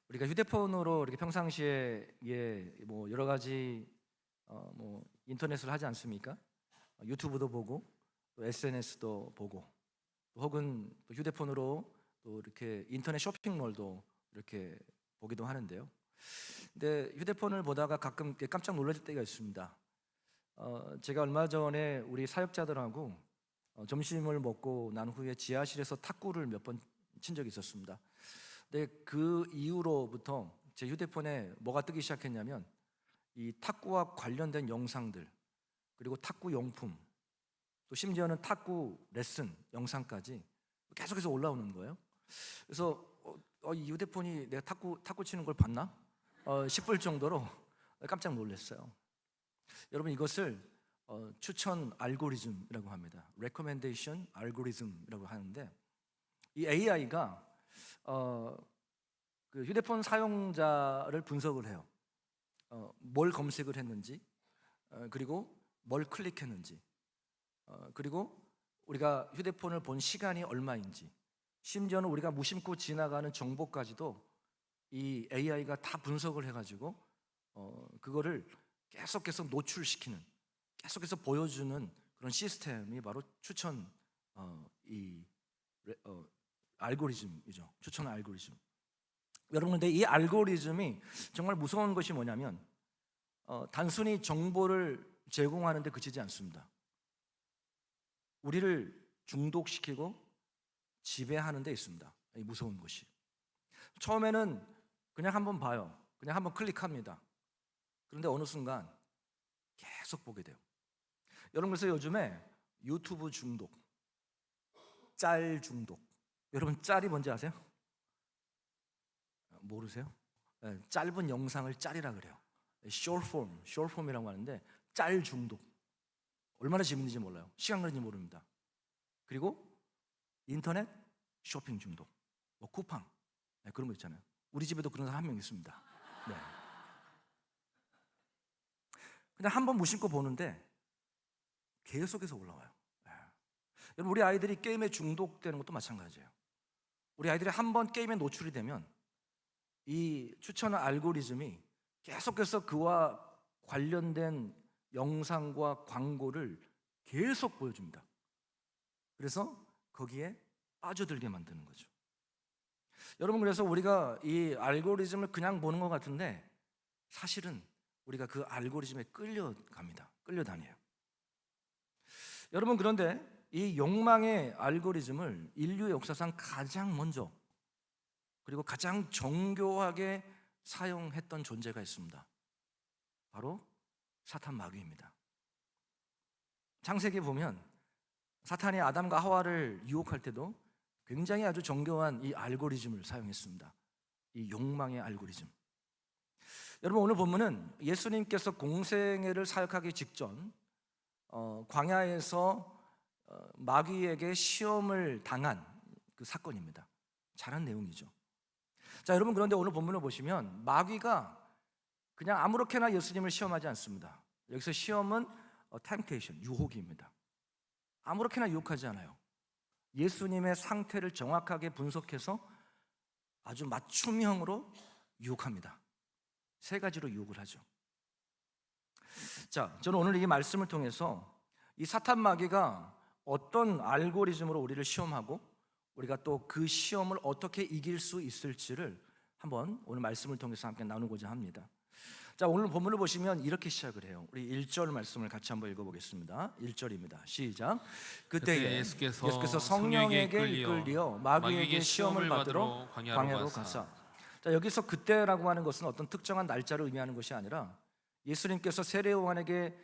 우리가 휴대폰으로 이렇게 평상시에 뭐 여러 가지 뭐 인터넷을 하지 않습니까? 유튜브도 보고 또 SNS도 보고 또 혹은 또 휴대폰으로 또 이렇게 인터넷 쇼핑몰도 이렇게 보기도 하는데요. 근데 휴대폰을 보다가 가끔 이렇게 깜짝 놀랄 때가 있습니다. 제가 얼마 전에 우리 사역자들하고 점심을 먹고 난 후에 지하실에서 탁구를 몇 번 친 적이 있었습니다. 근데 그 이후로부터 제 휴대폰에 뭐가 뜨기 시작했냐면 이 탁구와 관련된 영상들, 그리고 탁구 용품, 또 심지어는 탁구 레슨 영상까지 계속해서 올라오는 거예요. 그래서 이 휴대폰이 내가 탁구 치는 걸 봤나? 싶을 정도로 깜짝 놀랐어요. 여러분, 이것을 추천 알고리즘이라고 합니다. Recommendation Algorithm이라고 하는데, 이 AI가 그 휴대폰 사용자를 분석을 해요. 뭘 검색을 했는지, 그리고 뭘 클릭했는지, 그리고 우리가 휴대폰을 본 시간이 얼마인지, 심지어는 우리가 무심코 지나가는 정보까지도 이 AI가 다 분석을 해가지고 그거를 계속 노출시키는, 계속해서 보여주는 그런 시스템이 바로 추천 알고리즘이죠. 추천 알고리즘. 여러분, 근데 이 알고리즘이 정말 무서운 것이 뭐냐면 단순히 정보를 제공하는 데 그치지 않습니다. 우리를 중독시키고 지배하는 데 있습니다. 이 무서운 것이. 처음에는 그냥 한번 봐요. 그냥 한번 클릭합니다. 그런데 어느 순간 계속 보게 돼요. 여러분, 그래서 요즘에 유튜브 중독, 짤 중독. 여러분, 짤이 뭔지 아세요? 모르세요? 짧은 영상을 짤이라 그래요. 숏폼이라고 하는데 짤 중독. 얼마나 재밌는지 몰라요. 시간 가는지 모릅니다. 그리고 인터넷 쇼핑 중독, 뭐 쿠팡, 그런 거 있잖아요. 우리 집에도 그런 사람 한 명 있습니다. 네. 그냥 한번 무심코 보는데 계속해서 올라와요. 여러분, 우리 아이들이 게임에 중독되는 것도 마찬가지예요. 우리 아이들이 한번 게임에 노출이 되면 이 추천 알고리즘이 계속해서 그와 관련된 영상과 광고를 계속 보여줍니다. 그래서 거기에 빠져들게 만드는 거죠. 여러분, 그래서 우리가 이 알고리즘을 그냥 보는 것 같은데 사실은 우리가 그 알고리즘에 끌려갑니다. 끌려다녀요. 여러분, 그런데 이 욕망의 알고리즘을 인류 역사상 가장 먼저, 그리고 가장 정교하게 사용했던 존재가 있습니다. 바로 사탄 마귀입니다. 창세기에 보면 사탄이 아담과 하와를 유혹할 때도 굉장히 아주 정교한 이 알고리즘을 사용했습니다. 이 욕망의 알고리즘. 여러분, 오늘 본문은 예수님께서 공생애를 사역하기 직전 광야에서 마귀에게 시험을 당한 그 사건입니다. 잘한 내용이죠. 자, 여러분, 그런데 오늘 본문을 보시면 마귀가 그냥 아무렇게나 예수님을 시험하지 않습니다. 여기서 시험은 temptation, 유혹입니다. 아무렇게나 유혹하지 않아요. 예수님의 상태를 정확하게 분석해서 아주 맞춤형으로 유혹합니다. 세 가지로 유혹을 하죠. 자, 저는 오늘 이 말씀을 통해서 이 사탄 마귀가 어떤 알고리즘으로 우리를 시험하고 우리가 또 그 시험을 어떻게 이길 수 있을지를 한번 오늘 말씀을 통해서 함께 나누고자 합니다. 자, 오늘 본문을 보시면 이렇게 시작을 해요. 우리 1절 말씀을 같이 한번 읽어보겠습니다. 1절입니다. 시작. 그때 예수께서 성령에게 이끌려 마귀에게 시험을 받으러 광야로 가사. 자, 여기서 그때라고 하는 것은 어떤 특정한 날짜를 의미하는 것이 아니라 예수님께서 세례요한에게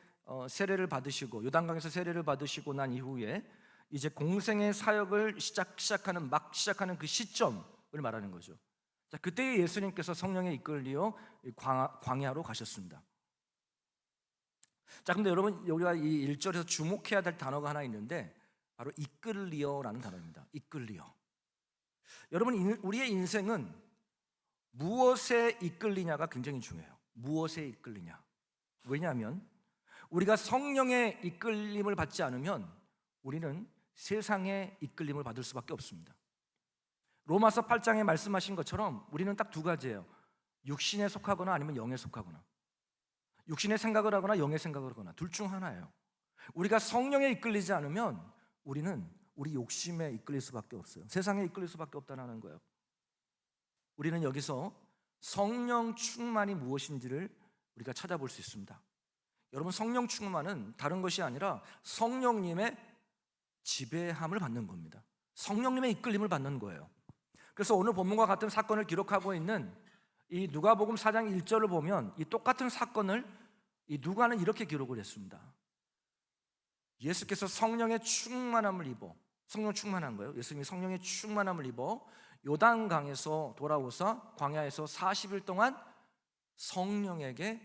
세례를 받으시고 요단강에서 세례를 받으시고 난 이후에 이제 공생의 사역을 막 시작하는 그 시점을 말하는 거죠. 자, 그때 예수님께서 성령에 이끌려 광야로 가셨습니다. 자, 근데 여러분, 우리가 이 1절에서 주목해야 될 단어가 하나 있는데 바로 이끌리어라는 단어입니다. 이끌리어. 여러분, 우리의 인생은 무엇에 이끌리냐가 굉장히 중요해요. 무엇에 이끌리냐. 왜냐하면 우리가 성령의 이끌림을 받지 않으면 우리는 세상의 이끌림을 받을 수밖에 없습니다. 로마서 8장에 말씀하신 것처럼 우리는 딱 두 가지예요. 육신에 속하거나 아니면 영에 속하거나, 육신의 생각을 하거나 영의 생각을 하거나, 둘 중 하나예요. 우리가 성령에 이끌리지 않으면 우리는 우리 욕심에 이끌릴 수밖에 없어요. 세상에 이끌릴 수밖에 없다는 거예요. 우리는 여기서 성령 충만이 무엇인지를 우리가 찾아볼 수 있습니다. 여러분, 성령 충만은 다른 것이 아니라 성령님의 지배함을 받는 겁니다. 성령님의 이끌림을 받는 거예요. 그래서 오늘 본문과 같은 사건을 기록하고 있는 이 누가복음 4장 1절을 보면 이 똑같은 사건을 이 누가는 이렇게 기록을 했습니다. 예수께서 성령의 충만함을 입어, 성령 충만한 거예요. 예수님이 성령의 충만함을 입어 요단강에서 돌아오사 광야에서 40일 동안 성령에게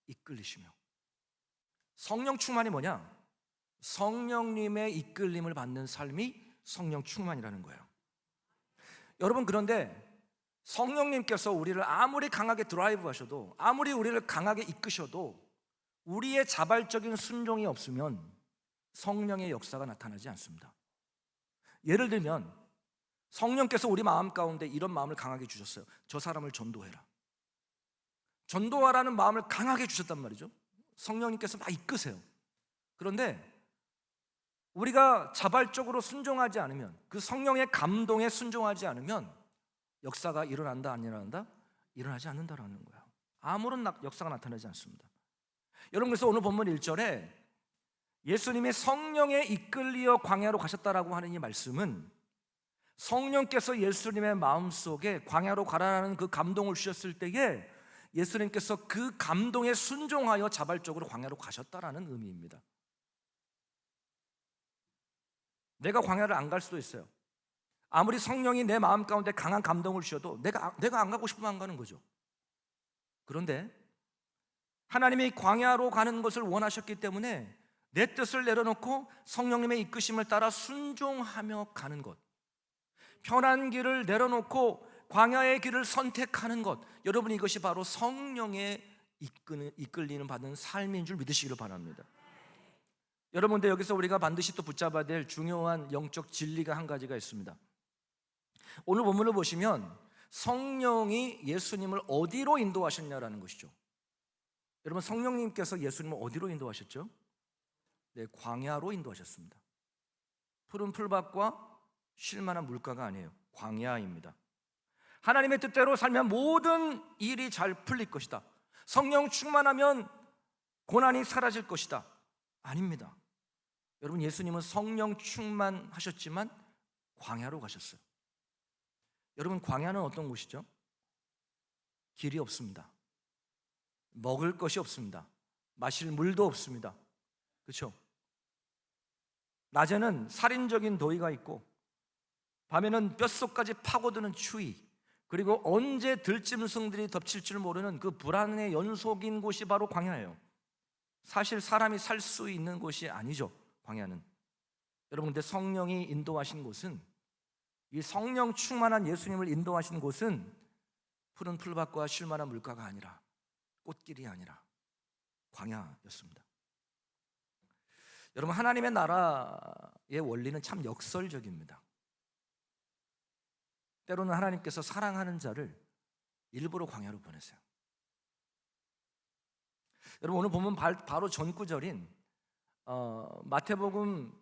이끌리시며. 성령 충만이 뭐냐? 성령님의 이끌림을 받는 삶이 성령 충만이라는 거예요. 여러분, 그런데 성령님께서 우리를 아무리 강하게 드라이브 하셔도, 아무리 우리를 강하게 이끄셔도 우리의 자발적인 순종이 없으면 성령의 역사가 나타나지 않습니다. 예를 들면 성령께서 우리 마음 가운데 이런 마음을 강하게 주셨어요. 저 사람을 전도해라. 전도하라는 마음을 강하게 주셨단 말이죠. 성령님께서 막 이끄세요. 그런데 우리가 자발적으로 순종하지 않으면, 그 성령의 감동에 순종하지 않으면 역사가 일어난다 안 일어난다? 일어나지 않는다라는 거예요. 아무런 역사가 나타나지 않습니다. 여러분, 그래서 오늘 본문 1절에 예수님이 성령에 이끌리어 광야로 가셨다라고 하는 이 말씀은 성령께서 예수님의 마음속에 광야로 가라는 그 감동을 주셨을 때에 예수님께서 그 감동에 순종하여 자발적으로 광야로 가셨다라는 의미입니다. 내가 광야를 안 갈 수도 있어요. 아무리 성령이 내 마음 가운데 강한 감동을 주셔도 내가 안 가고 싶으면 안 가는 거죠. 그런데 하나님이 광야로 가는 것을 원하셨기 때문에 내 뜻을 내려놓고 성령님의 이끄심을 따라 순종하며 가는 것, 편한 길을 내려놓고 광야의 길을 선택하는 것, 여러분, 이것이 바로 성령의 이끌리는 받는 삶인 줄 믿으시기를 바랍니다. 여러분, 근데 여기서 우리가 반드시 또 붙잡아야 될 중요한 영적 진리가 한 가지가 있습니다. 오늘 본문을 보시면 성령이 예수님을 어디로 인도하셨냐라는 것이죠. 여러분, 성령님께서 예수님을 어디로 인도하셨죠? 네, 광야로 인도하셨습니다. 푸른 풀밭과 쉴만한 물가가 아니에요. 광야입니다. 하나님의 뜻대로 살면 모든 일이 잘 풀릴 것이다. 성령 충만하면 고난이 사라질 것이다. 아닙니다. 여러분, 예수님은 성령 충만하셨지만 광야로 가셨어요. 여러분, 광야는 어떤 곳이죠? 길이 없습니다. 먹을 것이 없습니다. 마실 물도 없습니다. 그렇죠? 낮에는 살인적인 더위가 있고 밤에는 뼛속까지 파고드는 추위, 그리고 언제 들짐승들이 덮칠 줄 모르는 그 불안의 연속인 곳이 바로 광야예요. 사실 사람이 살 수 있는 곳이 아니죠, 광야는. 여러분, 근데 성령이 인도하신 곳은, 이 성령 충만한 예수님을 인도하신 곳은 푸른 풀밭과 쉴만한 물가가 아니라, 꽃길이 아니라 광야였습니다. 여러분, 하나님의 나라의 원리는 참 역설적입니다. 때로는 하나님께서 사랑하는 자를 일부러 광야로 보내세요. 여러분, 오늘 보면 바로 전구절인 마태복음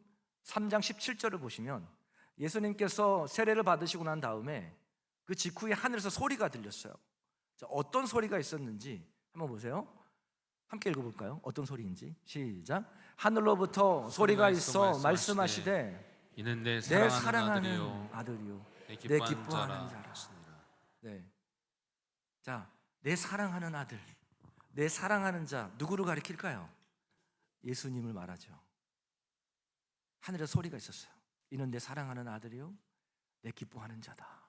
3장 17절을 보시면 예수님께서 세례를 받으시고 난 다음에 그 직후에 하늘에서 소리가 들렸어요. 자, 어떤 소리가 있었는지 한번 보세요. 함께 읽어볼까요? 어떤 소리인지. 시작. 하늘로부터 소리가 있어 말씀하시되 이는 내 내 사랑하는 아들이요 내 기뻐하는 자라. 네. 자, 내 사랑하는 아들, 내 사랑하는 자, 누구를 가리킬까요? 예수님을 말하죠. 하늘에 소리가 있었어요. 이는 내 사랑하는 아들이요 내 기뻐하는 자다.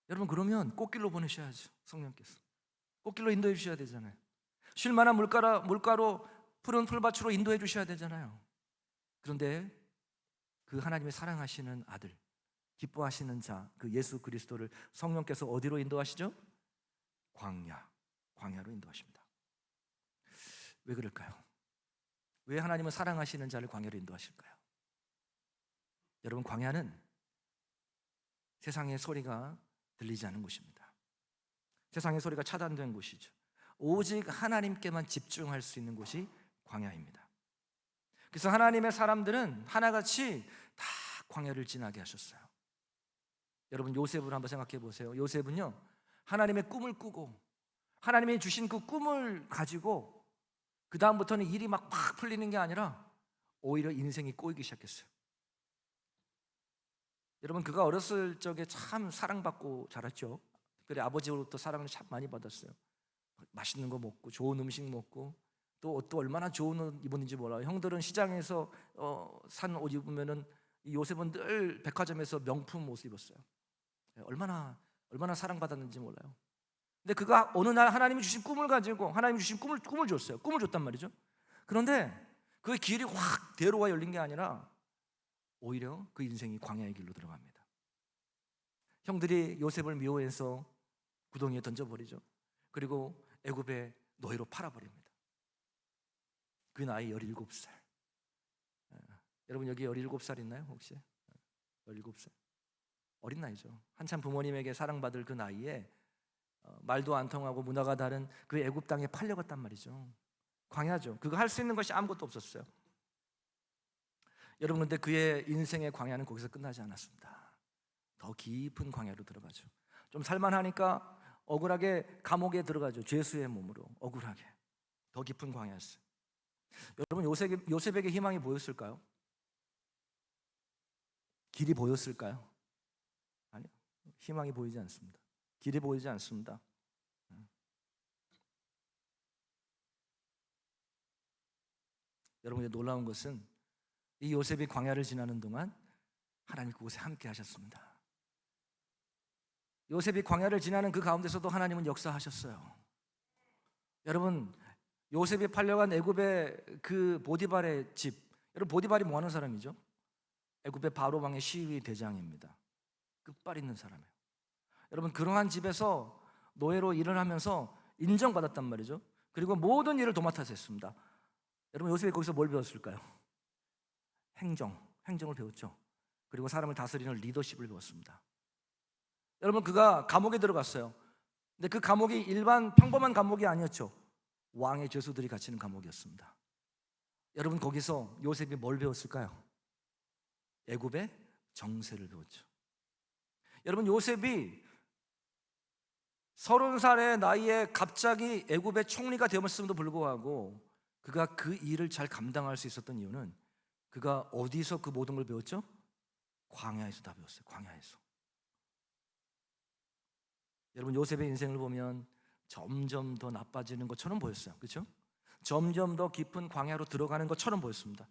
여러분, 그러면 꽃길로 보내셔야죠. 성령께서 꽃길로 인도해 주셔야 되잖아요. 쉴만한 물가로 푸른 풀밭으로 인도해 주셔야 되잖아요. 그런데 그 하나님의 사랑하시는 아들, 기뻐하시는 자, 그 예수 그리스도를 성령께서 어디로 인도하시죠? 광야로 인도하십니다. 왜 그럴까요? 왜 하나님은 사랑하시는 자를 광야로 인도하실까요? 여러분, 광야는 세상의 소리가 들리지 않는 곳입니다. 세상의 소리가 차단된 곳이죠. 오직 하나님께만 집중할 수 있는 곳이 광야입니다. 그래서 하나님의 사람들은 하나같이 다 광야를 지나게 하셨어요. 여러분, 요셉을 한번 생각해 보세요. 요셉은요, 하나님의 꿈을 꾸고 하나님이 주신 그 꿈을 가지고 그 다음부터는 일이 막 풀리는 게 아니라 오히려 인생이 꼬이기 시작했어요. 여러분, 그가 어렸을 적에 참 사랑받고 자랐죠. 특별히 아버지로부터 사랑을 참 많이 받았어요. 맛있는 거 먹고 좋은 음식 먹고 또 옷도 얼마나 좋은 옷 입었는지 몰라요. 형들은 시장에서 산 옷 입으면은 이 요셉은 늘 백화점에서 명품 옷을 입었어요. 얼마나 사랑받았는지 몰라요. 근데 그가 어느 날 하나님이 주신 꿈을 가지고 하나님이 주신 꿈을 줬어요. 꿈을 줬단 말이죠. 그런데 그 길이 확 대로가 열린 게 아니라 오히려 그 인생이 광야의 길로 들어갑니다. 형들이 요셉을 미워해서 구덩이에 던져버리죠. 그리고 애굽의 노예로 팔아버립니다. 그 나이 17살. 여러분, 여기 17살 있나요 혹시? 17살. 어린 나이죠. 한참 부모님에게 사랑받을 그 나이에 말도 안 통하고 문화가 다른 그 애굽 땅에 팔려갔단 말이죠. 광야죠. 그거 할 수 있는 것이 아무것도 없었어요. 여러분, 근데 그의 인생의 광야는 거기서 끝나지 않았습니다. 더 깊은 광야로 들어가죠. 좀 살만하니까 억울하게 감옥에 들어가죠. 죄수의 몸으로 억울하게. 더 깊은 광야였어요. 여러분, 요셉에게 희망이 보였을까요? 길이 보였을까요? 아니요. 희망이 보이지 않습니다. 길이 보이지 않습니다. 여러분, 놀라운 것은 이 요셉이 광야를 지나는 동안 하나님 그곳에 함께 하셨습니다. 요셉이 광야를 지나는 그 가운데서도 하나님은 역사하셨어요. 여러분, 요셉이 팔려간 애굽의 그 보디발의 집, 여러분, 보디발이 뭐 하는 사람이죠? 애굽의 바로 왕의 시위 대장입니다. 끝발 있는 사람이에요. 여러분, 그러한 집에서 노예로 일을 하면서 인정받았단 말이죠. 그리고 모든 일을 도맡아서 했습니다. 여러분, 요셉이 거기서 뭘 배웠을까요? 행정을 배웠죠. 그리고 사람을 다스리는 리더십을 배웠습니다. 여러분, 그가 감옥에 들어갔어요. 근데 그 감옥이 일반 평범한 감옥이 아니었죠. 왕의 죄수들이 갇히는 감옥이었습니다. 여러분, 거기서 요셉이 뭘 배웠을까요? 애굽의 정세를 배웠죠. 여러분, 요셉이 30살의 나이에 갑자기 애굽의 총리가 되었음에도 불구하고 그가 그 일을 잘 감당할 수 있었던 이유는 그가 어디서 그 모든 걸 배웠죠? 광야에서 다 배웠어요. 광야에서. 여러분, 요셉의 인생을 보면 점점 더 나빠지는 것처럼 보였어요. 그렇죠? 점점 더 깊은 광야로 들어가는 것처럼 보였습니다.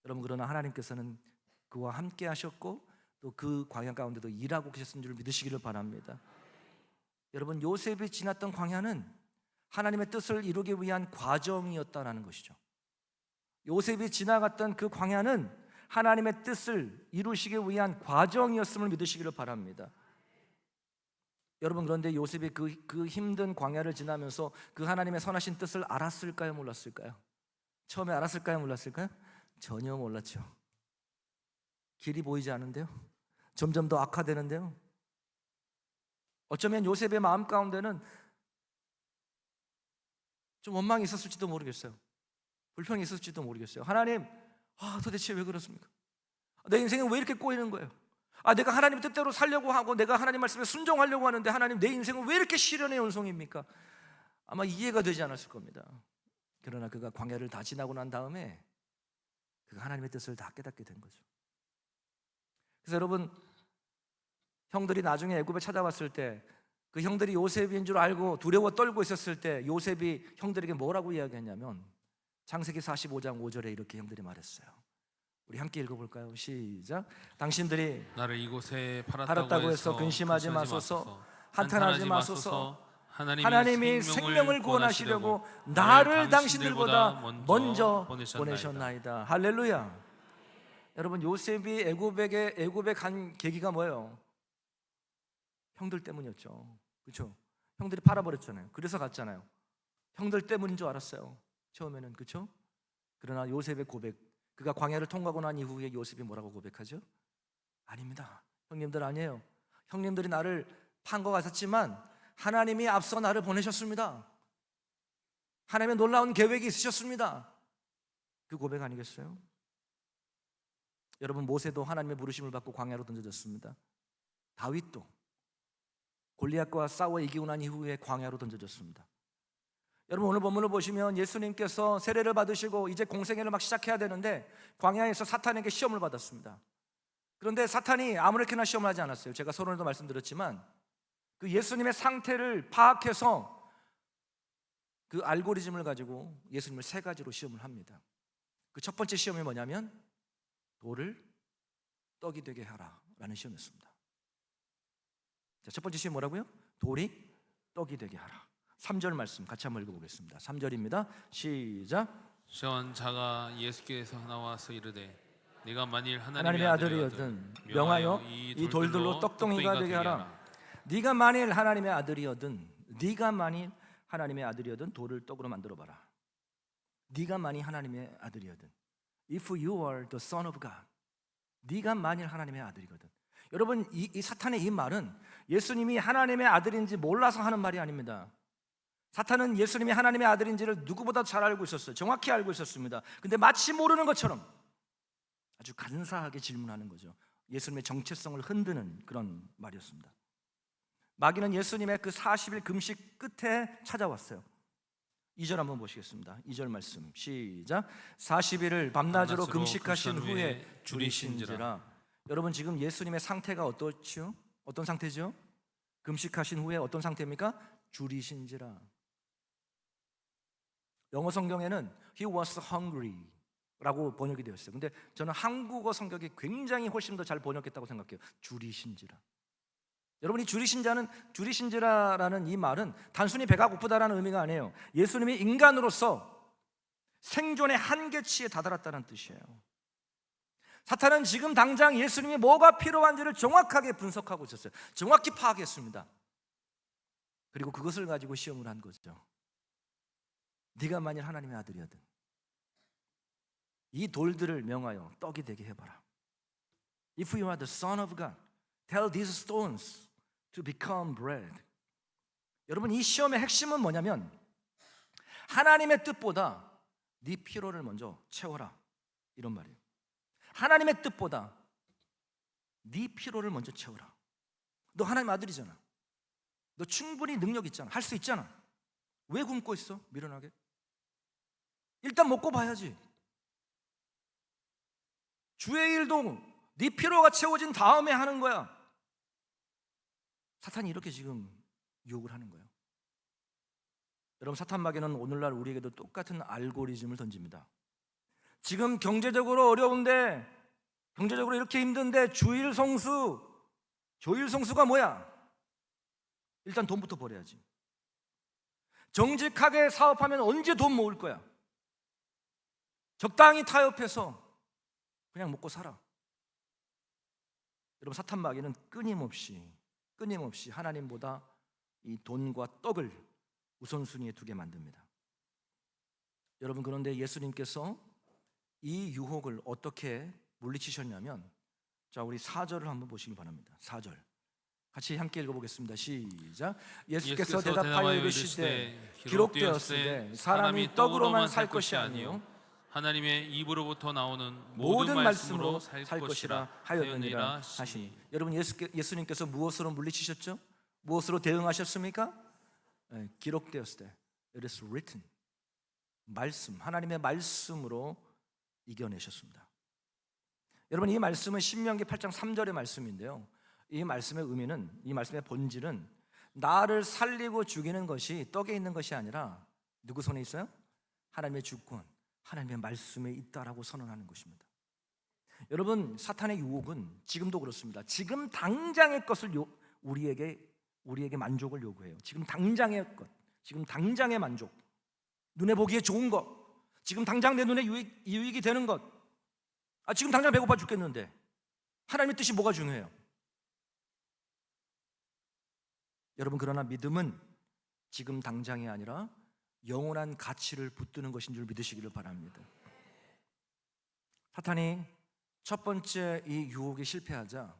여러분, 그러나 하나님께서는 그와 함께 하셨고 또 그 광야 가운데도 일하고 계셨는 줄 믿으시기를 바랍니다. 여러분, 요셉이 지났던 광야는 하나님의 뜻을 이루기 위한 과정이었다라는 것이죠. 요셉이 지나갔던 그 광야는 하나님의 뜻을 이루시기 위한 과정이었음을 믿으시기를 바랍니다. 여러분, 그런데 요셉이 그 힘든 광야를 지나면서 그 하나님의 선하신 뜻을 알았을까요? 몰랐을까요? 처음에 알았을까요? 몰랐을까요? 전혀 몰랐죠. 길이 보이지 않은데요. 점점 더 악화되는데요. 어쩌면 요셉의 마음 가운데는 좀 원망이 있었을지도 모르겠어요. 불평이 있었을지도 모르겠어요. 하나님, 도대체 왜 그렇습니까? 내 인생은 왜 이렇게 꼬이는 거예요? 내가 하나님 뜻대로 살려고 하고 내가 하나님 말씀에 순종하려고 하는데 하나님, 내 인생은 왜 이렇게 시련의 연속입니까? 아마 이해가 되지 않았을 겁니다. 그러나 그가 광야를 다 지나고 난 다음에 그가 하나님의 뜻을 다 깨닫게 된 거죠. 그래서 여러분, 형들이 나중에 애굽에 찾아왔을 때 그 형들이 요셉인 줄 알고 두려워 떨고 있었을 때 요셉이 형들에게 뭐라고 이야기했냐면 창세기 45장 5절에 이렇게 형들이 말했어요. 우리 함께 읽어볼까요? 시작. 당신들이 나를 이곳에 팔았다고 해서 근심하지 마소서, 한탄하지 마소서. 하나님이 생명을 구원하시려고 나를 당신들보다 먼저 보내셨나이다. 할렐루야. 여러분, 요셉이 애굽에 간 계기가 뭐예요? 형들 때문이었죠. 그렇죠? 형들이 팔아버렸잖아요. 그래서 갔잖아요. 형들 때문인 줄 알았어요, 처음에는. 그렇죠? 그러나 요셉의 고백, 그가 광야를 통과하고 난 이후에 요셉이 뭐라고 고백하죠? 아닙니다, 형님들, 아니에요. 형님들이 나를 판 것 같았지만 하나님이 앞서 나를 보내셨습니다. 하나님의 놀라운 계획이 있으셨습니다. 그 고백 아니겠어요? 여러분, 모세도 하나님의 부르심을 받고 광야로 던져졌습니다. 다윗도 골리앗과 싸워 이기고 난 이후에 광야로 던져졌습니다. 여러분, 오늘 본문을 보시면 예수님께서 세례를 받으시고 이제 공생애를 막 시작해야 되는데 광야에서 사탄에게 시험을 받았습니다. 그런데 사탄이 아무렇게나 시험을 하지 않았어요. 제가 서론에도 말씀드렸지만 그 예수님의 상태를 파악해서 그 알고리즘을 가지고 예수님을 세 가지로 시험을 합니다. 그 첫 번째 시험이 뭐냐면 돌을 떡이 되게 하라 라는 시험이었습니다. 자, 첫 번째 시험 뭐라고요? 돌이 떡이 되게 하라. 3절 말씀 같이 한번 읽어보겠습니다. 3절입니다. 시작. 시원 자가 예수께서 나와서 이르되 네가 만일 하나님의 아들이거든 명하여 이 돌들로 떡덩이가 되게 하라. 네가 만일 하나님의 아들이거든 돌을 떡으로 만들어 봐라. 네가 만일 하나님의 아들이거든, If you are the son of God, 네가 만일 하나님의 아들이거든. 여러분, 이 사탄의 이 말은 예수님이 하나님의 아들인지 몰라서 하는 말이 아닙니다. 사탄은 예수님이 하나님의 아들인지를 누구보다 잘 알고 있었어요. 정확히 알고 있었습니다. 근데 마치 모르는 것처럼 아주 간사하게 질문하는 거죠. 예수님의 정체성을 흔드는 그런 말이었습니다. 마귀는 예수님의 그 40일 금식 끝에 찾아왔어요. 2절 한번 보시겠습니다. 2절 말씀 시작. 40일을 밤낮으로 금식하신 후에 줄이신지라. 여러분, 지금 예수님의 상태가 어떻지요? 어떤 상태죠? 금식하신 후에 어떤 상태입니까? 줄이신지라. 영어 성경에는 He was hungry 라고 번역이 되어 있어요. 근데 저는 한국어 성경이 굉장히 훨씬 더 잘 번역했다고 생각해요. 줄이신지라. 여러분이 줄이신지라라는 이 말은 단순히 배가 고프다라는 의미가 아니에요. 예수님이 인간으로서 생존의 한계치에 다다랐다는 뜻이에요. 사탄은 지금 당장 예수님이 뭐가 필요한지를 정확하게 분석하고 있었어요. 정확히 파악했습니다. 그리고 그것을 가지고 시험을 한 거죠. 네가 만일 하나님의 아들이거든 이 돌들을 명하여 떡이 되게 해봐라. If you are the son of God, tell these stones to become bread. 여러분, 이 시험의 핵심은 뭐냐면 하나님의 뜻보다 네 피로를 먼저 채워라, 이런 말이에요. 하나님의 뜻보다 네 피로를 먼저 채워라. 너 하나님 아들이잖아. 너 충분히 능력 있잖아. 할 수 있잖아. 왜 굶고 있어? 미련하게. 일단 먹고 봐야지. 주의 일도 네 피로가 채워진 다음에 하는 거야. 사탄이 이렇게 지금 유혹을 하는 거예요. 여러분, 사탄 마귀는 오늘날 우리에게도 똑같은 알고리즘을 던집니다. 지금 경제적으로 어려운데, 경제적으로 이렇게 힘든데 조일성수가 뭐야? 일단 돈부터 벌어야지. 정직하게 사업하면 언제 돈 모을 거야? 적당히 타협해서 그냥 먹고 살아. 여러분, 사탄 마귀는 끊임없이 하나님보다 이 돈과 떡을 우선순위에 두게 만듭니다. 여러분, 그런데 예수님께서 이 유혹을 어떻게 물리치셨냐면, 자, 우리 4절을 한번 보시기 바랍니다. 4절 같이 함께 읽어보겠습니다. 시작. 예수께서 대답하여 이르시되 기록되었으되 사람이 떡으로만 살 것이 아니요 하나님의 입으로부터 나오는 모든 말씀으로 살 것이라 하였느니라 하시니. 여러분, 예수님께서 무엇으로 물리치셨죠? 무엇으로 대응하셨습니까? 기록되었을 때 It is written. 말씀, 하나님의 말씀으로 이겨내셨습니다. 여러분, 이 말씀은 신명기 8장 3절의 말씀인데요, 이 말씀의 의미는, 이 말씀의 본질은 나를 살리고 죽이는 것이 떡에 있는 것이 아니라 누구 손에 있어요? 하나님의 주권, 하나님의 말씀에 있다라고 선언하는 것입니다. 여러분, 사탄의 유혹은 지금도 그렇습니다. 지금 당장의 것을 우리에게 만족을 요구해요. 지금 당장의 것, 지금 당장의 만족, 눈에 보기에 좋은 것, 지금 당장 내 눈에 유익이 되는 것. 지금 당장 배고파 죽겠는데 하나님의 뜻이 뭐가 중요해요? 여러분, 그러나 믿음은 지금 당장이 아니라 영원한 가치를 붙드는 것인 줄 믿으시기를 바랍니다. 사탄이 첫 번째 이 유혹에 실패하자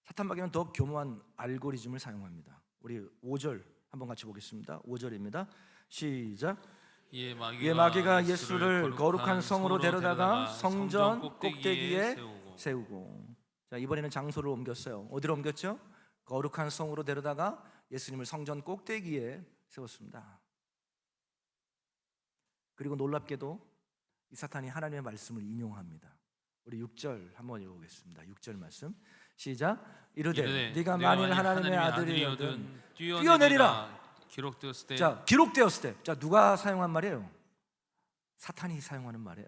사탄 마귀는 더 교묘한 알고리즘을 사용합니다. 우리 5절 한번 같이 보겠습니다. 5절입니다. 시작. 이에 마귀가 예수를 거룩한 성으로 데려다가 성전 꼭대기에 세우고. 자, 이번에는 장소를 옮겼어요. 어디로 옮겼죠? 거룩한 성으로 데려다가 예수님을 성전 꼭대기에 세웠습니다. 그리고 놀랍게도 이 사탄이 하나님의 말씀을 인용합니다. 우리 6절 한번 읽어보겠습니다. 6절 말씀 시작. 이르되 네가 만일 하나님의 아들이거든 뛰어내리라. 기록되었을 때. 자, 기록되었을 때. 자, 누가 사용한 말이에요? 사탄이 사용하는 말이에요.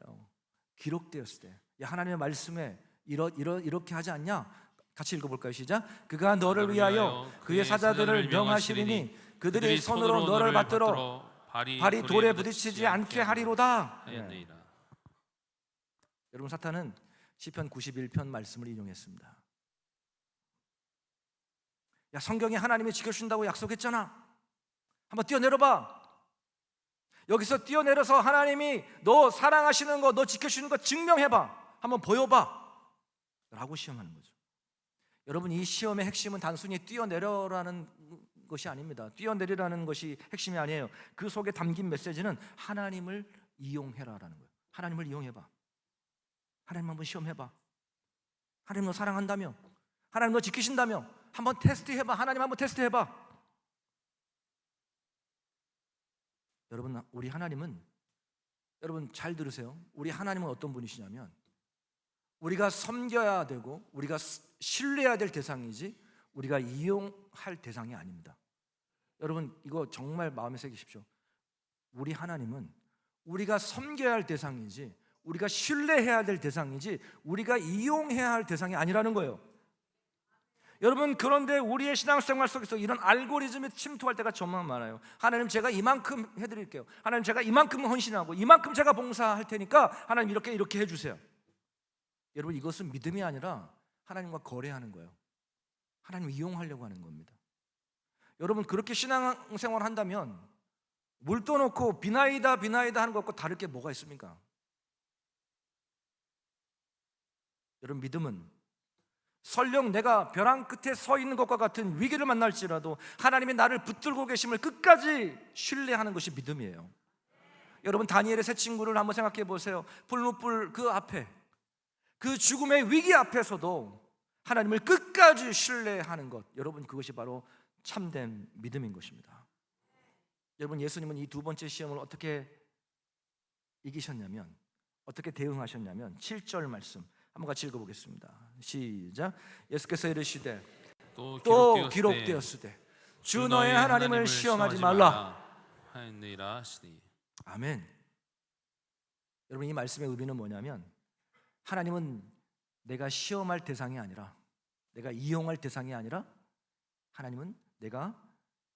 기록되었을 때. 야, 하나님의 말씀에 이렇게 하지 않냐? 같이 읽어볼까요? 시작. 그가 너를 위하여 그의 사자들을 명하시리니 그들이 손으로 너를 받들어 발이 돌에 부딪히지 않게 하리로다. 예. 여러분, 사탄은 시편 91편 말씀을 인용했습니다. 야, 성경에 하나님이 지켜주신다고 약속했잖아. 한번 뛰어내려봐. 여기서 뛰어내려서 하나님이 너 사랑하시는 거, 너 지켜주시는 거 증명해봐. 한번 보여봐 라고 시험하는 거죠. 여러분, 이 시험의 핵심은 단순히 뛰어내려라는 것이 아닙니다. 뛰어내리라는 것이 핵심이 아니에요. 그 속에 담긴 메시지는 하나님을 이용해라라는 거예요. 하나님을 이용해봐. 하나님 한번 시험해봐. 하나님 너 사랑한다며, 하나님 너 지키신다며, 한번 테스트해봐. 하나님 한번 테스트해봐. 여러분, 우리 하나님은, 여러분 잘 들으세요. 우리 하나님은 어떤 분이시냐면 우리가 섬겨야 되고 우리가 신뢰해야 될 대상이지 우리가 이용할 대상이 아닙니다. 여러분, 이거 정말 마음에 새기십시오. 우리 하나님은 우리가 섬겨야 할 대상이지 우리가 신뢰해야 될 대상이지 우리가 이용해야 할 대상이 아니라는 거예요. 여러분, 그런데 우리의 신앙생활 속에서 이런 알고리즘이 침투할 때가 정말 많아요. 하나님, 제가 이만큼 해드릴게요. 하나님, 제가 이만큼 헌신하고 이만큼 제가 봉사할 테니까 하나님 이렇게 해주세요. 여러분, 이것은 믿음이 아니라 하나님과 거래하는 거예요. 하나님을 이용하려고 하는 겁니다. 여러분, 그렇게 신앙생활 한다면 물 떠놓고 비나이다 하는 것과 다를 게 뭐가 있습니까? 여러분, 믿음은 설령 내가 벼랑 끝에 서 있는 것과 같은 위기를 만날지라도 하나님이 나를 붙들고 계심을 끝까지 신뢰하는 것이 믿음이에요. 여러분, 다니엘의 세 친구를 한번 생각해 보세요. 풀무불 그 앞에, 그 죽음의 위기 앞에서도 하나님을 끝까지 신뢰하는 것, 여러분, 그것이 바로 참된 믿음인 것입니다. 여러분, 예수님은 이 두 번째 시험을 어떻게 이기셨냐면, 어떻게 대응하셨냐면 7절 말씀 한번 같이 읽어보겠습니다. 시작. 예수께서 이르시되 또 기록되었으되 주 너의 하나님을 시험하지 말라 하였느니라 하시니. 아멘. 여러분, 이 말씀의 의미는 뭐냐면 하나님은 내가 시험할 대상이 아니라, 내가 이용할 대상이 아니라 하나님은 내가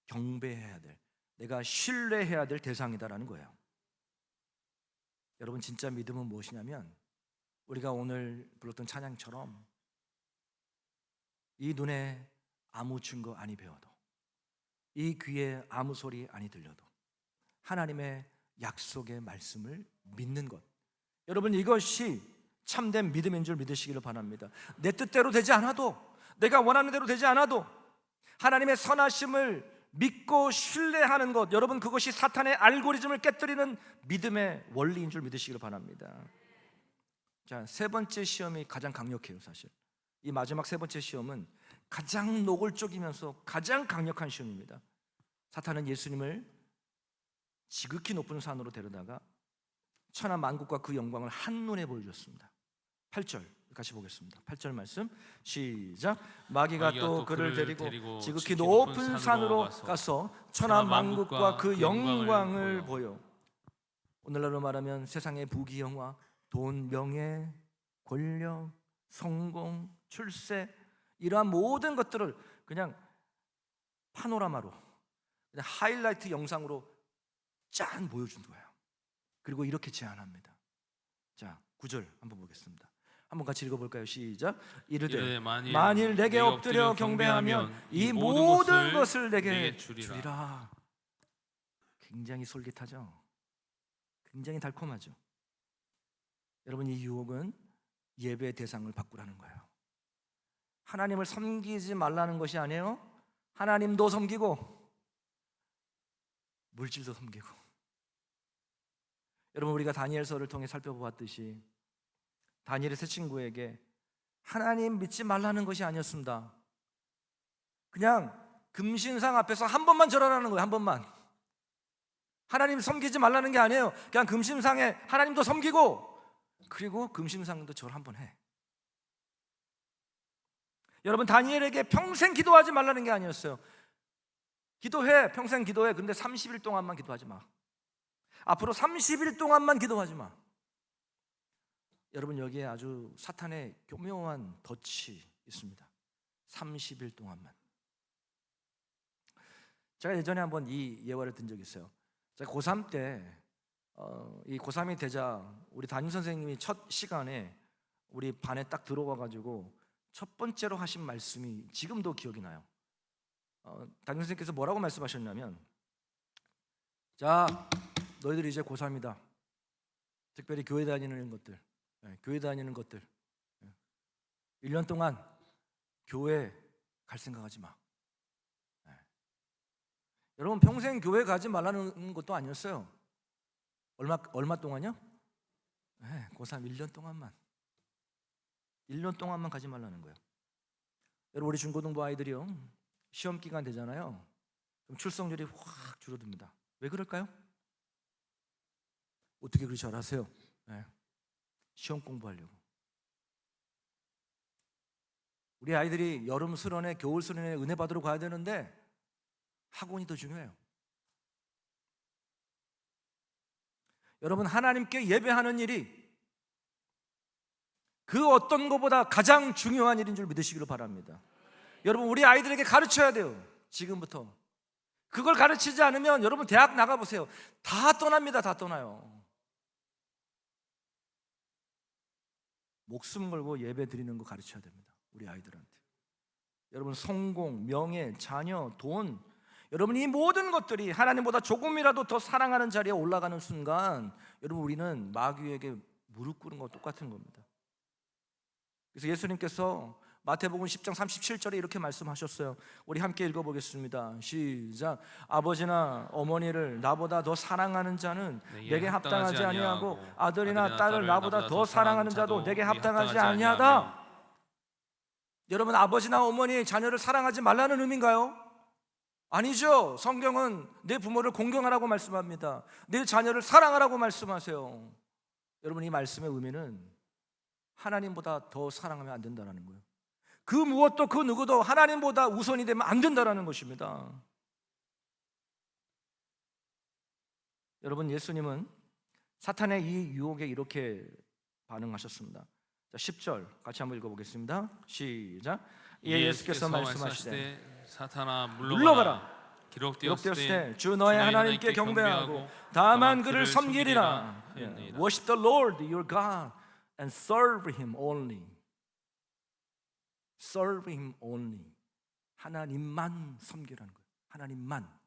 경배해야 될, 내가 신뢰해야 될 대상이다라는 거예요. 여러분, 진짜 믿음은 무엇이냐면 우리가 오늘 불렀던 찬양처럼 이 눈에 아무 증거 아니 배워도, 이 귀에 아무 소리 아니 들려도 하나님의 약속의 말씀을 믿는 것, 여러분, 이것이 참된 믿음인 줄 믿으시기를 바랍니다. 내 뜻대로 되지 않아도, 내가 원하는 대로 되지 않아도 하나님의 선하심을 믿고 신뢰하는 것, 여러분, 그것이 사탄의 알고리즘을 깨뜨리는 믿음의 원리인 줄 믿으시기를 바랍니다. 자, 세 번째 시험이 가장 강력해요. 사실 이 마지막 세 번째 시험은 가장 노골적이면서 가장 강력한 시험입니다. 사탄은 예수님을 지극히 높은 산으로 데려다가 천하 만국과 그 영광을 한눈에 보여줬습니다. 8절 같이 보겠습니다. 8절 말씀 시작. 마귀가 또 그를 데리고 지극히 높은 산으로 가서 천하 만국과 그 영광을 보여. 오늘날로 말하면 세상의 부귀영화, 돈, 명예, 권력, 성공, 출세, 이러한 모든 것들을 그냥 파노라마로, 그냥 하이라이트 영상으로 짠 보여준 거예요. 그리고 이렇게 제안합니다. 자, 9절 한번 보겠습니다. 한번 같이 읽어볼까요? 시작. 이르되 만일 내게 엎드려 경배하면 이 모든 것을 내게 주리라. 굉장히 솔깃하죠? 굉장히 달콤하죠? 여러분, 이 유혹은 예배의 대상을 바꾸라는 거예요. 하나님을 섬기지 말라는 것이 아니에요. 하나님도 섬기고 물질도 섬기고. 여러분, 우리가 다니엘서를 통해 살펴보았듯이 다니엘의 세 친구에게 하나님 믿지 말라는 것이 아니었습니다. 그냥 금신상 앞에서 한 번만 절하라는 거예요. 한 번만. 하나님 섬기지 말라는 게 아니에요. 그냥 금신상에 하나님도 섬기고, 그리고 금신상도 절 한 번 해. 여러분, 다니엘에게 평생 기도하지 말라는 게 아니었어요. 기도해, 평생 기도해. 근데 30일 동안만 기도하지 마. 앞으로 30일 동안만 기도하지 마. 여러분, 여기에 아주 사탄의 교묘한 덫이 있습니다. 30일 동안만. 제가 예전에 한번 이 예화를 든 적이 있어요. 제가 고3 때 이 고3이 되자 우리 담임 선생님이 첫 시간에 우리 반에 딱 들어와가지고 첫 번째로 하신 말씀이 지금도 기억이 나요. 담임 선생님께서 뭐라고 말씀하셨냐면, 자, 너희들 이제 고3이다. 특별히 교회 다니는 것들, 교회 다니는 것들, 1년 동안 교회 갈 생각하지 마. 여러분, 평생 교회 가지 말라는 것도 아니었어요. 얼마 동안요? 고3 1년 동안만. 1년 동안만 가지 말라는 거예요. 여러분, 우리 중고등부 아이들이요, 시험 기간 되잖아요. 그럼 출석률이 확 줄어듭니다. 왜 그럴까요? 어떻게 그렇게 잘하세요? 시험 공부하려고. 우리 아이들이 여름 수련회, 겨울 수련회 은혜 받으러 가야 되는데 학원이 더 중요해요. 여러분, 하나님께 예배하는 일이 그 어떤 것보다 가장 중요한 일인 줄 믿으시기를 바랍니다. 여러분, 우리 아이들에게 가르쳐야 돼요. 지금부터. 그걸 가르치지 않으면 여러분 대학 나가보세요. 다 떠납니다. 다 떠나요. 목숨 걸고 예배 드리는 거 가르쳐야 됩니다. 우리 아이들한테. 여러분, 성공, 명예, 자녀, 돈, 여러분, 이 모든 것들이 하나님보다 조금이라도 더 사랑하는 자리에 올라가는 순간, 여러분, 우리는 마귀에게 무릎 꿇은 거 똑같은 겁니다. 그래서 예수님께서 마태복음 10장 37절에 이렇게 말씀하셨어요. 우리 함께 읽어보겠습니다. 시작. 아버지나 어머니를 나보다 더 사랑하는 자는 내게 합당하지 아니하고 아들이나 딸을 나보다 더 사랑하는 자도 내게 합당하지 아니하다. 여러분, 아버지나 어머니 자녀를 사랑하지 말라는 의미인가요? 아니죠. 성경은 내 부모를 공경하라고 말씀합니다. 내 자녀를 사랑하라고 말씀하세요. 여러분, 이 말씀의 의미는 하나님보다 더 사랑하면 안 된다는 거예요. 그 무엇도 그 누구도 하나님보다 우선이 되면 안 된다는 것입니다. 여러분, 예수님은 사탄의 이 유혹에 이렇게 반응하셨습니다. 자, 10절 같이 한번 읽어보겠습니다. 시작. 예수께서 말씀하시되 사탄아 물러가라. 기록되었을 때 주 너의 하나님께 경배하고 다만 그를 섬기리라. Worship the Lord your God and serve Him only. Serve Him only. 하나님만 섬기라는 거예요. 하나님만.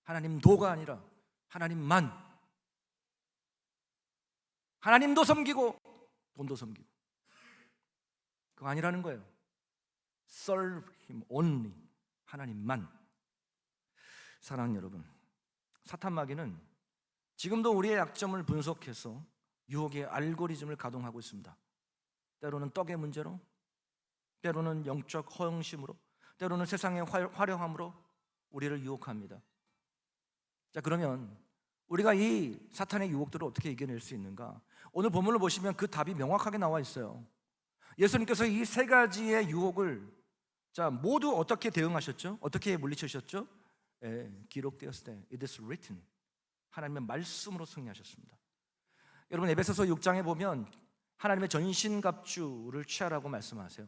하나님도가 아니라 하나님만. 하나님도 섬기고 돈도 섬기고. 그거 아니라는 거예요. Serve Him only. 하나님만. 사랑하는 여러분, 사탄 마귀는 지금도 우리의 약점을 분석해서 유혹의 알고리즘을 가동하고 있습니다. 때로는 떡의 문제로, 때로는 영적 허영심으로, 때로는 세상의 화려함으로 우리를 유혹합니다. 자, 그러면 우리가 이 사탄의 유혹들을 어떻게 이겨낼 수 있는가? 오늘 본문을 보시면 그 답이 명확하게 나와 있어요. 예수님께서 이 세 가지의 유혹을 모두 어떻게 대응하셨죠? 어떻게 물리치셨죠? 기록되었을 때 It is written. 하나님의 말씀으로 승리하셨습니다. 여러분, 에베소서 6장에 보면 하나님의 전신갑주를 취하라고 말씀하세요.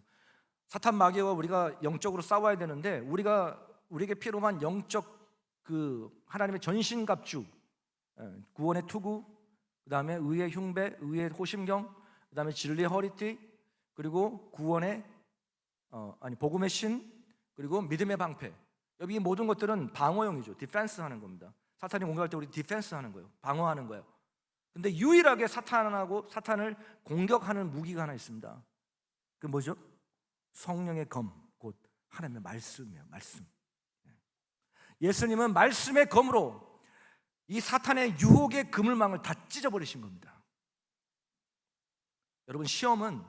사탄 마귀와 우리가 영적으로 싸워야 되는데 우리에게 필요한 영적 하나님의 전신갑주, 구원의 투구, 그 다음에 의의 흉배, 의의 호심경, 그 다음에 진리의 허리띠, 그리고 구원의 복음의 신, 그리고 믿음의 방패. 여기 이 모든 것들은 방어용이죠. 디펜스 하는 겁니다. 사탄이 공격할 때 우리 디펜스 하는 거예요. 방어하는 거예요. 근데 유일하게 사탄을 공격하는 무기가 하나 있습니다. 그게 뭐죠? 성령의 검, 곧 하나님의 말씀이에요. 말씀. 예수님은 말씀의 검으로 이 사탄의 유혹의 그물망을 다 찢어버리신 겁니다. 여러분, 시험은,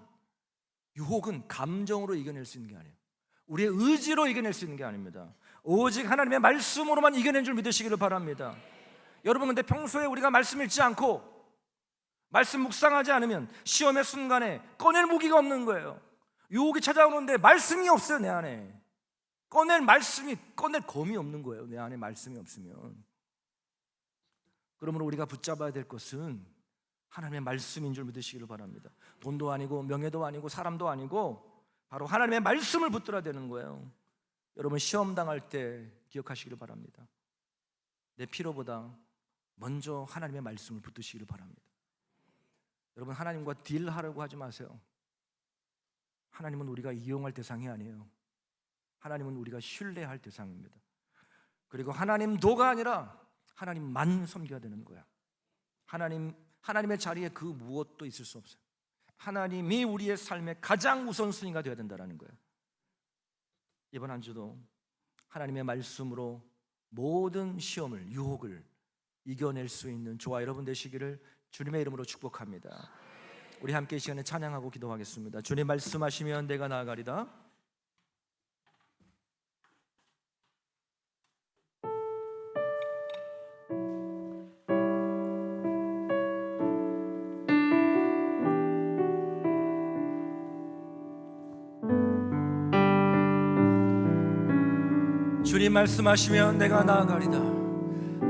유혹은 감정으로 이겨낼 수 있는 게 아니에요. 우리의 의지로 이겨낼 수 있는 게 아닙니다. 오직 하나님의 말씀으로만 이겨낸 줄 믿으시기를 바랍니다. 여러분, 근데 평소에 우리가 말씀 읽지 않고 말씀 묵상하지 않으면 시험의 순간에 꺼낼 무기가 없는 거예요. 유혹이 찾아오는데 말씀이 없어요. 내 안에 꺼낼 검이 없는 거예요. 내 안에 말씀이 없으면. 그러므로 우리가 붙잡아야 될 것은 하나님의 말씀인 줄 믿으시기를 바랍니다. 돈도 아니고 명예도 아니고 사람도 아니고 바로 하나님의 말씀을 붙들어야 되는 거예요. 여러분, 시험 당할 때 기억하시기를 바랍니다. 내 필요보다 먼저 하나님의 말씀을 붙드시기를 바랍니다. 여러분, 하나님과 딜하려고 하지 마세요. 하나님은 우리가 이용할 대상이 아니에요. 하나님은 우리가 신뢰할 대상입니다. 그리고 하나님도가 아니라 하나님만 섬겨야 되는 거야. 하나님의 자리에 그 무엇도 있을 수 없어요. 하나님이 우리의 삶의 가장 우선순위가 되어야 된다는 거예요. 이번 한 주도 하나님의 말씀으로 모든 시험을, 유혹을 이겨낼 수 있는 저와 여러분 되시기를 주님의 이름으로 축복합니다. 우리 함께 이 시간에 찬양하고 기도하겠습니다. 주님 말씀하시면 내가 나아가리다. 주님 말씀하시면 내가 나아가리다.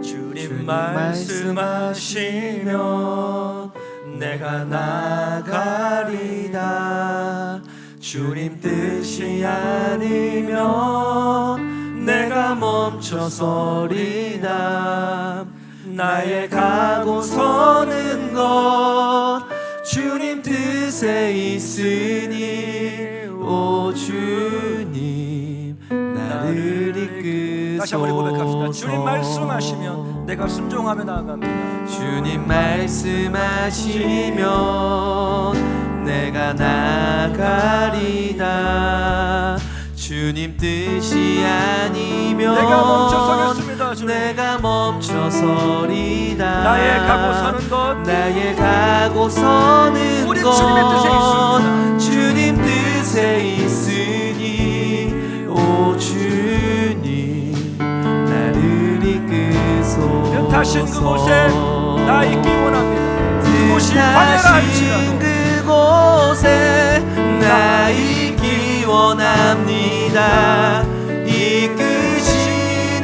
주님 말씀하시면 내가 나아가리다. 주님 뜻이 아니면 내가 멈춰서리다. 나의 가고 서는 것 주님 뜻에 있으니 오 주님 나를 이끄소서. 다시 한번 고백합시다. 주님 말씀하시면 내가 순종하며 나아갑니다. 주님 말씀하시면 내가 나아가리다. 주님 뜻이 아니면 내가 멈춰서겠습니다. 주님. 내가 멈춰서리다. 나의 가고 서는 것 나의 가고 서는 우리 것 주님의 뜻에 있으니 오 주님 나를 이끄소서. 뜻하신 그곳에 나 있기 원합니다. 그곳이 광야라 할지라도 그곳에 나 있기 원합니다. 이끄시는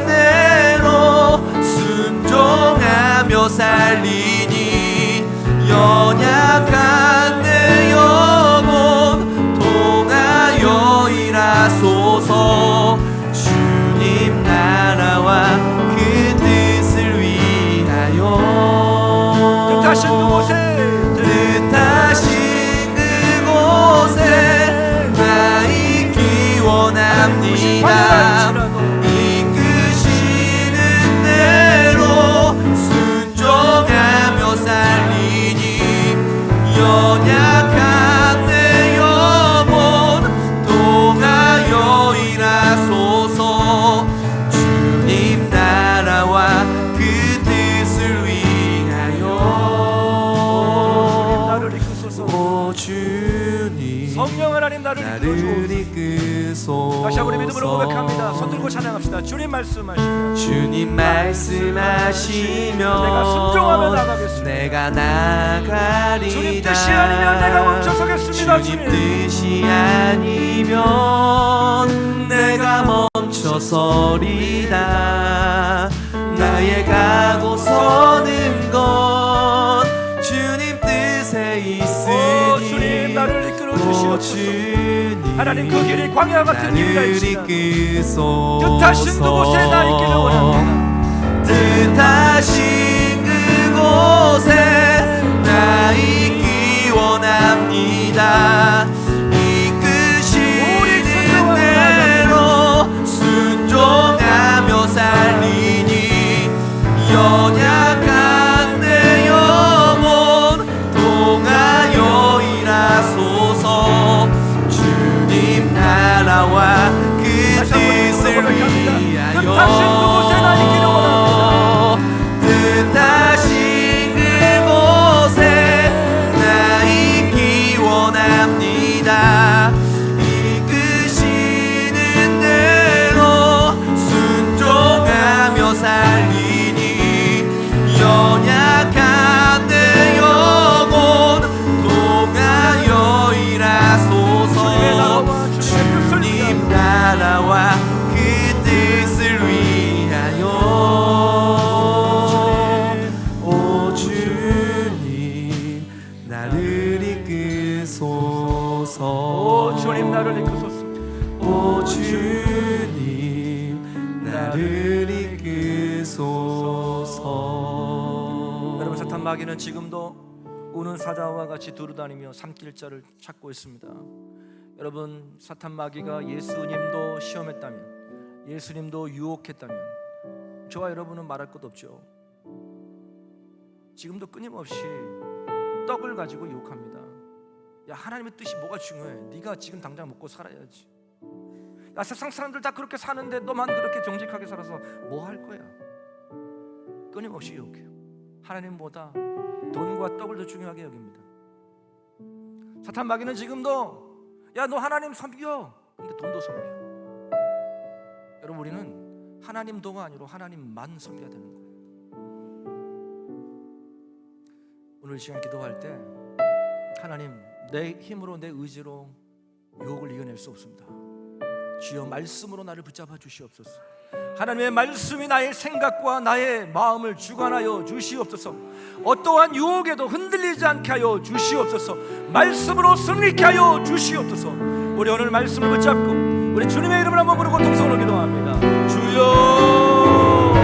대로 순종하며 살리니 연약한 내 영혼 통하여 일하소서. 주님 나라와 그 뜻을 위하여 뜻하신 그곳에 나 있기 원합니다. 이끄시는 대로 순종하며 살리니 연약한 내 영혼 통하여 일하소서. 주님 나라와 그 뜻을 위하여 나를 이끄소서. 오 주님 성령 하나님 나를 이끄소서. 다시 한번 믿음으로 고백합니다. 손 들고 찬양합시다. 주님 말씀하시면 주님 말씀하시면 내가 순종하며 나가겠습니다. 내가 나가리다. 주님 뜻이 아니면 내가 멈춰서겠습니다. 주님 뜻이 아니면 내가 멈춰서리다. 나의 가고 서는 것 주님 뜻에 있으니 주님 나를 이끌어 주시옵소서. 하나님 그 길이 광야 같은 길이라 뜻하신 그곳에 나 있기를 원합니다. 뜻하신 그곳에 나 있기 원합니다. 이끄시는 대로 순종하며 살리니 연약한 내 영혼 통하여 일하소서. 주님 나를 이끄소서. 여러분, 사탄 마귀는 지금도 우는 사자와 같이 두루다니며 삼킬 자를 찾고 있습니다. 여러분, 사탄 마귀가 예수님도 시험했다면, 예수님도 유혹했다면 저와 여러분은 말할 것 없죠. 지금도 끊임없이 떡을 가지고 유혹합니다. 야, 하나님의 뜻이 뭐가 중요해? 네가 지금 당장 먹고 살아야지. 야, 세상 사람들 다 그렇게 사는데 너만 그렇게 정직하게 살아서 뭐 할 거야? 끊임없이 유혹해요. 하나님보다 돈과 떡을 더 중요하게 여깁니다. 사탄 마귀는 지금도 야, 너 하나님 섬겨. 근데 돈도 섬겨. 여러분, 우리는 하나님도가 아니라 하나님만 섬겨야 되는 거예요. 오늘 시간 기도할 때 하나님, 내 힘으로 내 의지로 유혹을 이겨낼 수 없습니다. 주여 말씀으로 나를 붙잡아 주시옵소서. 하나님의 말씀이 나의 생각과 나의 마음을 주관하여 주시옵소서. 어떠한 유혹에도 흔들리지 않게 하여 주시옵소서. 말씀으로 승리케 하여 주시옵소서. 우리 오늘 말씀을 붙잡고 우리 주님의 이름을 한번 부르고 동성으로 기도합니다. 주여,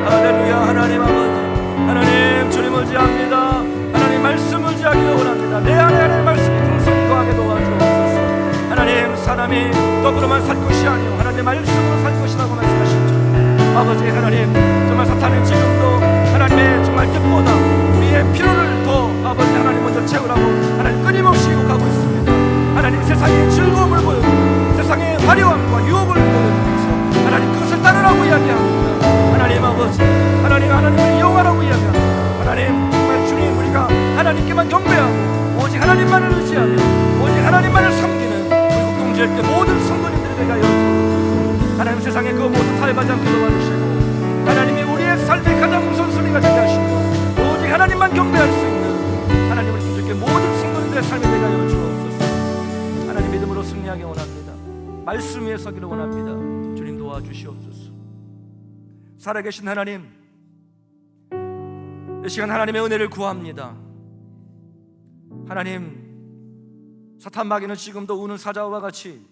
할렐루야. 하나님 아버지, 하나님 주님 의지합니다. 하나님 말씀 의지하기를 원합니다. 내 안에 하나님 말씀이 풍성히 거하게 도와주옵소서. 하나님, 사람이 떡으로만 살 것이 아니요 하나님의 말씀으로 살 것이라고 말씀하셨죠. 아버지 하나님, 정말 사탄은 지금도 하나님의 정말 뜻보다 우리의 필요를 더 아버지 하나님 먼저 채우라고 하나님 끊임없이 유혹하고 있습니다. 하나님, 세상의 즐거움을 보여주고 세상의 화려함과 유혹을 보여주면서 하나님 그것을 따르라고 이야기합니다. 하나님 아버지, 하나님을 이용하라고 이야기합니다. 하나님, 정말 주님, 우리가 하나님께만 경배하고 오직 하나님만을 의지하며 오직 하나님만을 섬기는 때 모든 성도님들이 되게 하여 주옵소서. 하나님, 세상에 그 모든 타협하지 않게 도와주시고 하나님이 우리의 삶의 가장 우선순위가 되게 하시고 오직 하나님만 경배할 수 있는 하나님, 우리 주께 모든 성도님들의 삶이 되게 하여 주옵소서. 하나님, 믿음으로 승리하기 원합니다. 말씀 위에 서기를 원합니다. 주님 도와주시옵소서. 살아계신 하나님, 이 시간 하나님의 은혜를 구합니다. 하나님, 사탄 마귀는 지금도 우는 사자와 같이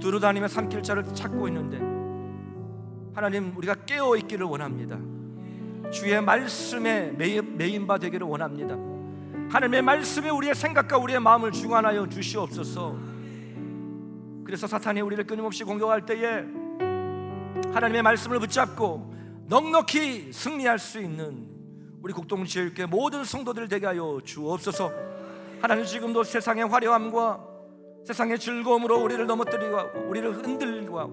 두루다니며 삼킬 자를 찾고 있는데 하나님, 우리가 깨어 있기를 원합니다. 주의 말씀에 매인 바 되기를 원합니다. 하나님의 말씀에 우리의 생각과 우리의 마음을 주관하여 주시옵소서. 그래서 사탄이 우리를 끊임없이 공격할 때에 하나님의 말씀을 붙잡고 넉넉히 승리할 수 있는 우리 국동지혜교회 모든 성도들 되게 하여 주옵소서. 하나님, 지금도 세상의 화려함과 세상의 즐거움으로 우리를 넘어뜨리고 하고 우리를 흔들고 하고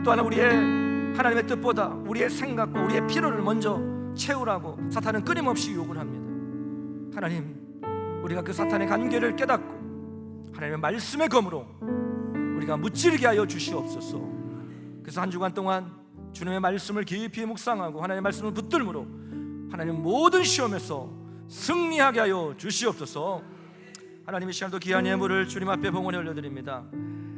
또 하나 우리의 하나님의 뜻보다 우리의 생각과 우리의 필요를 먼저 채우라고 사탄은 끊임없이 요구를 합니다. 하나님, 우리가 그 사탄의 관계를 깨닫고 하나님의 말씀의 검으로 우리가 무찌르게 하여 주시옵소서. 그래서 한 주간 동안 주님의 말씀을 깊이 묵상하고 하나님의 말씀을 붙들므로 하나님 모든 시험에서 승리하게 하여 주시옵소서. 하나님의 시간도 귀한 예물을 주님 앞에 봉헌에 올려드립니다.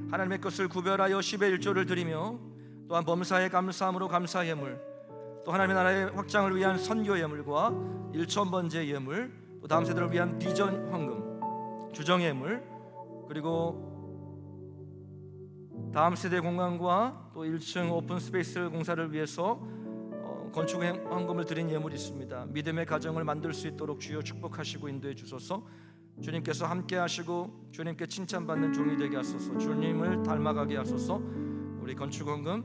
하나님의 것을 구별하여 10의 1조를 드리며 또한 범사의 감사함으로 감사 예물, 또 하나님의 나라의 확장을 위한 선교 예물과 1,000번째 예물, 또 다음 세대를 위한 비전 헌금, 주정 예물, 그리고 다음 세대 공간과 또 1층 오픈 스페이스 공사를 위해서 건축 헌금을 드린 예물이 있습니다. 믿음의 가정을 만들 수 있도록 주여 축복하시고 인도해 주소서. 주님께서 함께 하시고 주님께 칭찬받는 종이 되게 하소서. 주님을 닮아가게 하소서. 우리 건축 헌금,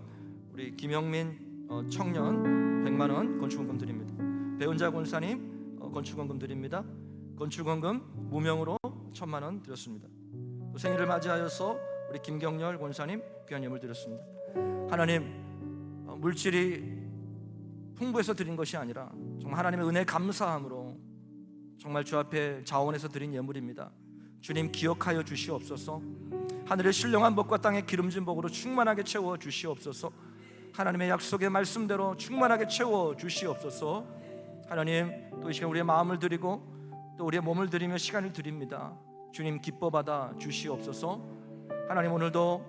우리 김영민 청년 100만 원 건축 헌금 드립니다. 배은자 권사님 건축 헌금 드립니다. 건축 헌금 무명으로 1,000만 원 드렸습니다. 또 생일을 맞이하여서 우리 김경렬 권사님 귀한 예물 드렸습니다. 하나님, 물질이 풍부해서 드린 것이 아니라 정말 하나님의 은혜 감사함으로 정말 주 앞에 자원해서 드린 예물입니다. 주님, 기억하여 주시옵소서. 하늘의 신령한 복과 땅의 기름진 복으로 충만하게 채워 주시옵소서. 하나님의 약속의 말씀대로 충만하게 채워 주시옵소서. 하나님, 또 이 시간 우리의 마음을 드리고 또 우리의 몸을 드리며 시간을 드립니다. 주님, 기뻐 받아 주시옵소서. 하나님, 오늘도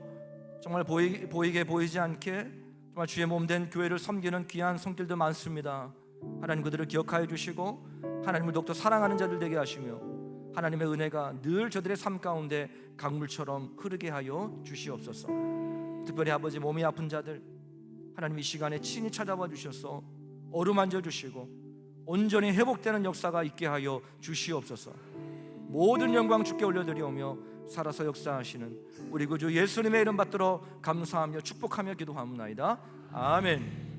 정말 보이게 보이지 않게 정말 주의 몸된 교회를 섬기는 귀한 손길도 많습니다. 하나님, 그들을 기억하여 주시고 하나님을 더욱더 사랑하는 자들 되게 하시며 하나님의 은혜가 늘 저들의 삶 가운데 강물처럼 흐르게 하여 주시옵소서. 특별히 아버지 몸이 아픈 자들 하나님 이 시간에 친히 찾아봐 주셔서 어루만져 주시고 온전히 회복되는 역사가 있게 하여 주시옵소서. 모든 영광 주께 올려드리오며 살아서 역사하시는 우리 구주 예수님의 이름 받들어 감사하며 축복하며 기도하옵나이다. 아멘.